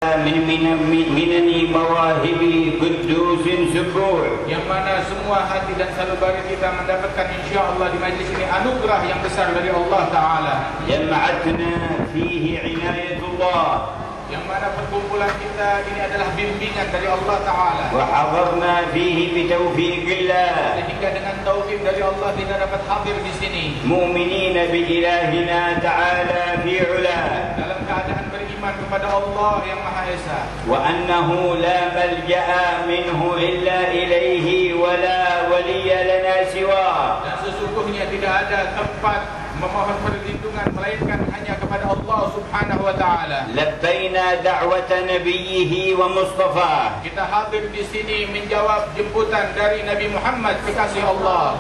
من مواهب قدوس سبوع. Yang mana semua hati dan sanubari kita mendapatkan insya-Allah di majlis ini anugerah yang besar dari Allah Taala. جمعتنا فيه عناية الله. Yang mana perkumpulan kita ini adalah bimbingan dari Allah Taala. وحضرنا فيه بتوفيق الله. Sehingga dengan taufik dari Allah kita dapat hadir di sini. مؤمنين بإلهنا تعالى في علاه. Dalam keadaan beriman kepada Allah yang Maha Esa. وأنه لا ملجأ منه إلا إليه ولا ولي لنا سواه. Dan sesungguhnya tidak ada tempat memohon perlindungan melainkan hanya kepada Allah Subhanahu wa taala. لبينا دعوة نبيه ومصطفاه. Kita hadir di sini menjawab jemputan dari Nabi Muhammad kekasih Allah.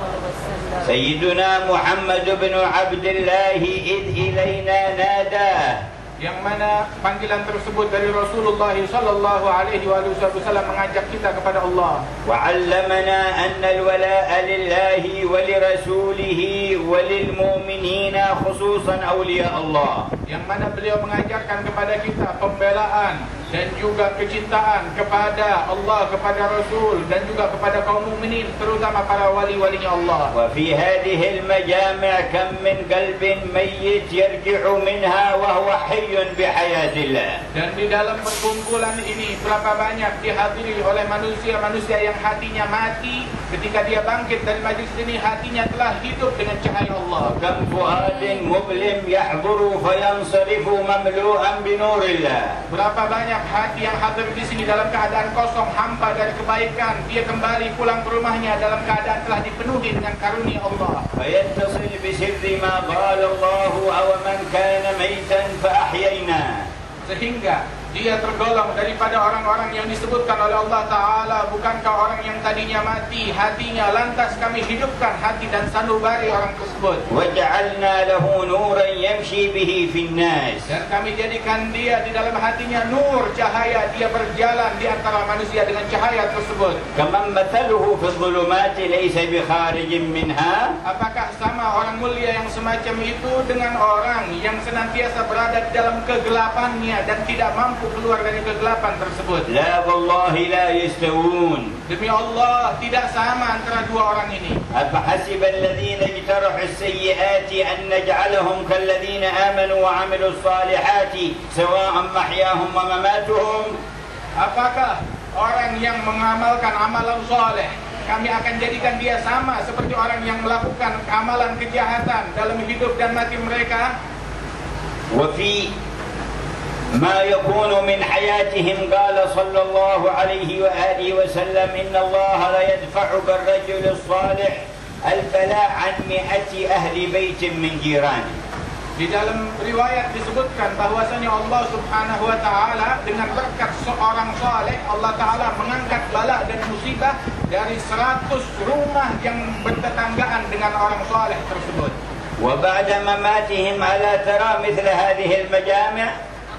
سيدنا محمد بن عبد الله إذ إلينا ناداه. Yang mana panggilan tersebut dari Rasulullah sallallahu alaihi wasallam mengajak kita kepada Allah. وعلمنا أن الولاء لله ولرسوله وللمؤمنين خصوصا أولياء الله. Yang mana beliau mengajarkan kepada kita pembelaan dan juga kecintaan kepada Allah, kepada Rasul dan juga kepada kaum mukminin, terutama para wali-walinya Allah. وفي هذه المجامع كم من قلب ميت يرجع منها وهو حي بحياة الله. Dan di dalam perkumpulan ini berapa banyak dihadiri oleh manusia-manusia yang hatinya mati, ketika dia bangkit dari majlis ini hatinya telah hidup dengan cahaya Allah. كم فؤاد مظلم يحضر فينصرف مملوءا بنور الله. Berapa banyak hati yang hadir di sini dalam keadaan kosong, hampa dari kebaikan, dia kembali pulang ke rumahnya dalam keadaan telah dipenuhi dengan karunia Allah. فيتصل بسر ما قال الله أو من كان ميتا فأحيينا. Sehingga dia tergolong daripada orang-orang yang disebutkan oleh Allah Ta'ala. Bukankah orang yang tadinya mati hatinya, lantas kami hidupkan hati dan sanubari orang tersebut. وجعلنا له نورا يمشي به في الناس. Dan kami jadikan dia di dalam hatinya nur, cahaya. Dia berjalan di antara manusia dengan cahaya tersebut. كمن مثله في الظلمات ليس بخارج منها. Apakah sama orang mulia yang semacam itu dengan orang yang senantiasa berada di dalam kegelapannya dan tidak mampu keluar dari kegelapan tersebut? لا والله لا يستوون. Demi Allah, tidak sama antara dua orang ini. أفحسب الذين اجترحوا السيئات أن نجعلهم كالذين آمنوا وعملوا الصالحات سواء محياهم ومماتهم. Apakah orang yang mengamalkan amalan soleh kami akan jadikan dia sama seperti orang yang melakukan amalan kejahatan dalam hidup dan mati mereka? وفي ما يكون من حياتهم قال صلى الله عليه وآله وسلم إن الله لا يدفع بالرجل الصالح البلاء عن 100 أهل بيت من جيرانه. Di dalam riwayat disebutkan bahwasanya Allah Subhanahu wa taala dengan berkat seorang saleh Allah taala mengangkat bala dan musibah dari 100 rumah yang bertetanggaan dengan orang saleh tersebut. وبعد مماتهم ألا ترى مثل هذه المجامع؟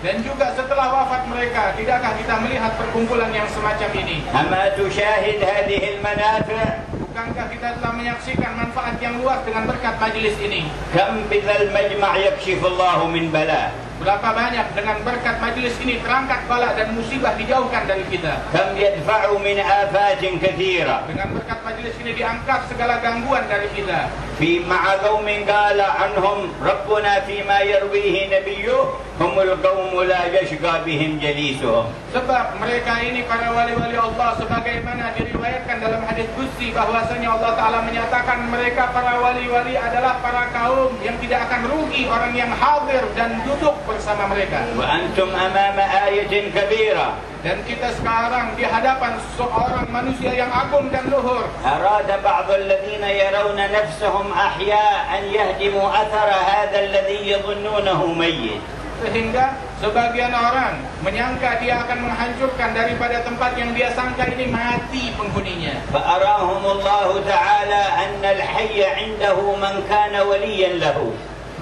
Dan juga setelah wafat mereka, tidakkah kita melihat perkumpulan yang semacam ini? أما تشاهد هذه المنافع؟ Bukankah kita telah menyaksikan manfaat yang luas dengan berkat majlis ini? كم بذا المجمع يكشف الله من بلاء. Berapa banyak dengan berkat majlis ini terangkat bala dan musibah dijauhkan dari kita. كم يدفع من آفات كثيرة. Dengan berkat majlis ini diangkat segala gangguan dari kita. في مع قوم قال عنهم ربنا فيما يرويه نبيه هم القوم لا يشقى بهم جليسهم. Sebab mereka ini para wali-wali Allah sebagaimana diriwayatkan dalam hadis qudsi bahwasanya Allah Ta'ala menyatakan mereka para wali-wali adalah para kaum yang tidak akan rugi orang yang hadir dan duduk bersama mereka. وأنتم أمام آية كبيرة. Dan kita sekarang di hadapan seorang manusia yang agung dan luhur. أراد بعض الذين يرون نفسهم أحياء أن يهدموا أثر هذا الذي يظنونه ميت. Sehingga sebagian orang menyangka dia akan menghancurkan daripada tempat yang dia sangka ini mati penghuninya. فأراهم الله تعالى أن الحي عنده من كان وليا له.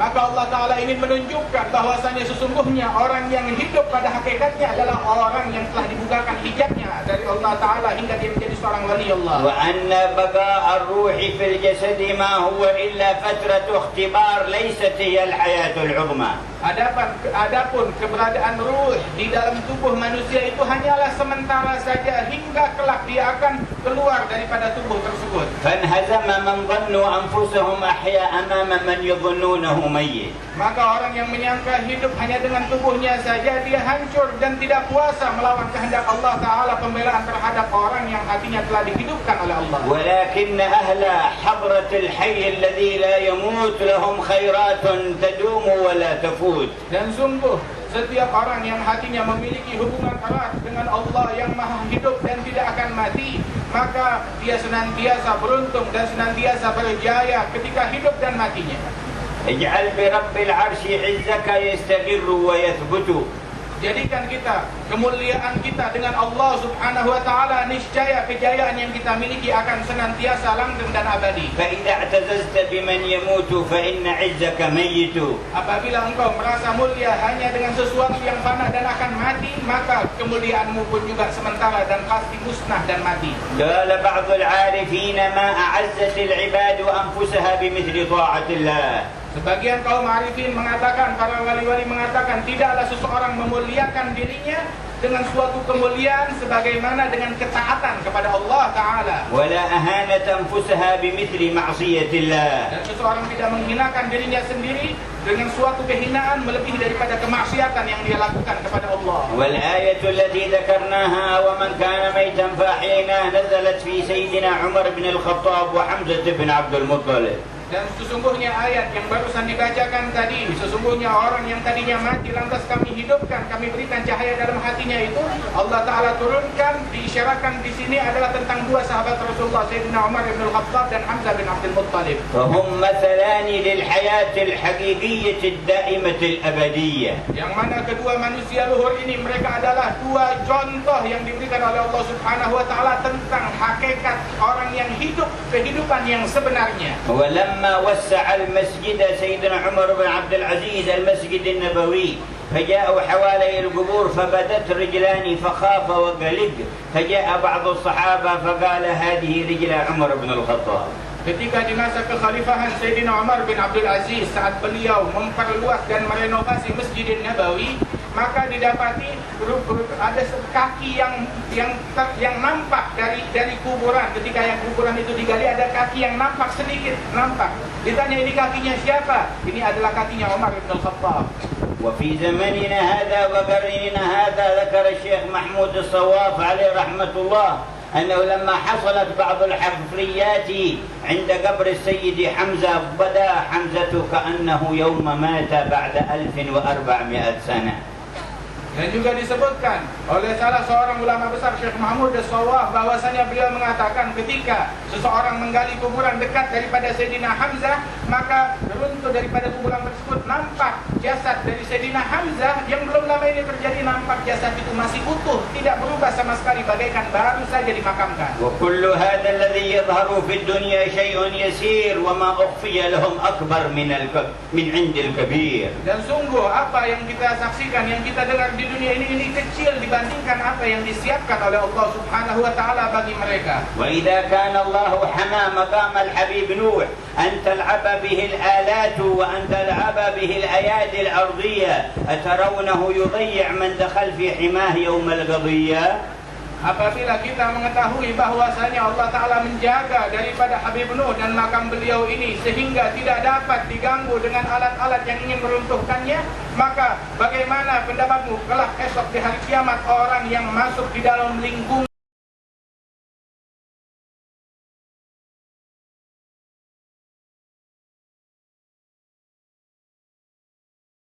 Maka Allah Ta'ala ingin menunjukkan bahwasanya sesungguhnya orang yang hidup pada hakikatnya adalah orang yang telah dibukakan hijabnya dari Allah Ta'ala hingga dia menjadi seorang wali Allah. وأن بقاء الروح في الجسد ما هو إلا فترة اختبار ليست هي الحياة العظمى. Adapun keberadaan ruh di dalam tubuh manusia itu hanyalah sementara saja hingga kelak dia akan keluar daripada tubuh tersebut. فانهزم من ظنوا أنفسهم أحياء أمام من يظنونه ميت. Maka orang yang menyangka hidup hanya dengan tubuhnya saja, dia hancur dan tidak kuasa melawan kehendak Allah Ta'ala, pembelaan terhadap orang yang hatinya telah dihidupkan oleh Allah. ولكن أهل حضرة الحي الذي لا يموت لهم خيرات تدوم ولا تفوت. Dan sungguh setiap orang yang hatinya memiliki hubungan erat dengan Allah yang maha hidup dan tidak akan mati, maka dia senantiasa beruntung dan senantiasa berjaya ketika hidup dan matinya. اجعل برب العرش عزك يستقر ويثبت. Jadikan kita, kemuliaan kita dengan Allah Subhanahu wa Ta'ala, niscaya kejayaan yang kita miliki akan senantiasa langgeng dan abadi. فإذا اعتززت بمن يموت فإن عزك ميت. Apabila engkau merasa mulia hanya dengan sesuatu yang fana dan akan mati, maka kemuliaanmu pun juga sementara dan pasti musnah dan mati. قال بعض العارفين ما أعزت العباد أنفسها بمثل طاعة الله. Sebagian kaum arifin mengatakan, para wali-wali mengatakan, tidaklah seseorang memuliakan dirinya dengan suatu kemuliaan sebagaimana dengan ketaatan kepada Allah Ta'ala. ولا أهانت أنفسها بمثل معصية الله. Dan seseorang tidak menghinakan dirinya sendiri dengan suatu kehinaan melebihi daripada kemaksiatan yang dia lakukan kepada Allah. والآية التي ذكرناها ومن كان ميتا فأحييناه نزلت في سيدنا عمر بن الخطاب وحمزة بن عبد المطلب. Dan sesungguhnya ayat yang barusan dibacakan tadi, sesungguhnya orang yang tadinya mati lantas kami hidupkan, kami berikan cahaya dalam hatinya, itu Allah Ta'ala turunkan, diisyaratkan di sini adalah tentang dua sahabat Rasulullah, Sayyidina Umar bin Al-Khattab dan Hamzah bin Abdul Muttalib. فهم مثلان للحياة الحقيقية الدائمة الأبدية. Yang mana kedua manusia luhur ini, mereka adalah dua contoh yang diberikan oleh Allah Subhanahu wa Ta'ala tentang hakikat orang yang hidup kehidupan yang sebenarnya. ولما وسع المسجد سيدنا عمر بن عبد العزيز المسجد النبوي فجاءوا حوالي القبور فبدت رجلان فخاف وقلق فجاء بعض الصحابة فقال هذه رجل عمر بن الخطاب. Ketika di masa kekhalifahan Sayyidina Umar bin Abdul Aziz, saat beliau memperluas dan merenovasi Masjidin Nabawi, maka didapati ada kaki yang nampak dari kuburan. Ketika yang kuburan itu digali, ada kaki yang nampak sedikit, nampak. Ditanya, ini kakinya siapa? Ini adalah kakinya Umar bin Al-Khattab. وفي زمننا هذا وقرننا هذا ذكر الشيخ محمود الصواف عليه رحمة الله أنه لما حصلت بعض الحفريات عند قبر السيد حمزة بدا حمزة كأنه يوم مات بعد 1400 سنة. Dan juga disebutkan oleh salah seorang ulama besar, Syekh Mahmud As-Sawwaf, bahwasanya beliau mengatakan ketika seseorang menggali kuburan dekat daripada Sayyidina Hamzah, maka runtuh daripada kuburan tersebut nampak jasad dari Sayyidina Hamzah yang belum lama ini terjadi, nampak jasad itu masih utuh, tidak berubah sama sekali, bagaikan baru saja dimakamkan. وكل هذا الذي يظهر في الدنيا شيء يسير وما أخفي لهم أكبر من عند الكبير. Dan sungguh apa yang kita saksikan, yang kita dengar di dunia ini kecil dibandingkan apa yang disiapkan oleh Allah Subhanahu wa Ta'ala bagi mereka. وإذا كان الله حمى مقام الحبيب نوح أن تلعب به الآلات وأن تلعب به الأيادي الأرضية أترونه يضيع من دخل في حماه يوم القضية؟ Apabila kita mengetahui bahwasanya Allah Ta'ala menjaga daripada Habib Nuh dan makam beliau ini sehingga tidak dapat diganggu dengan alat-alat yang ingin meruntuhkannya, maka bagaimana pendapatmu kelak esok di hari kiamat orang yang masuk di dalam lingkungan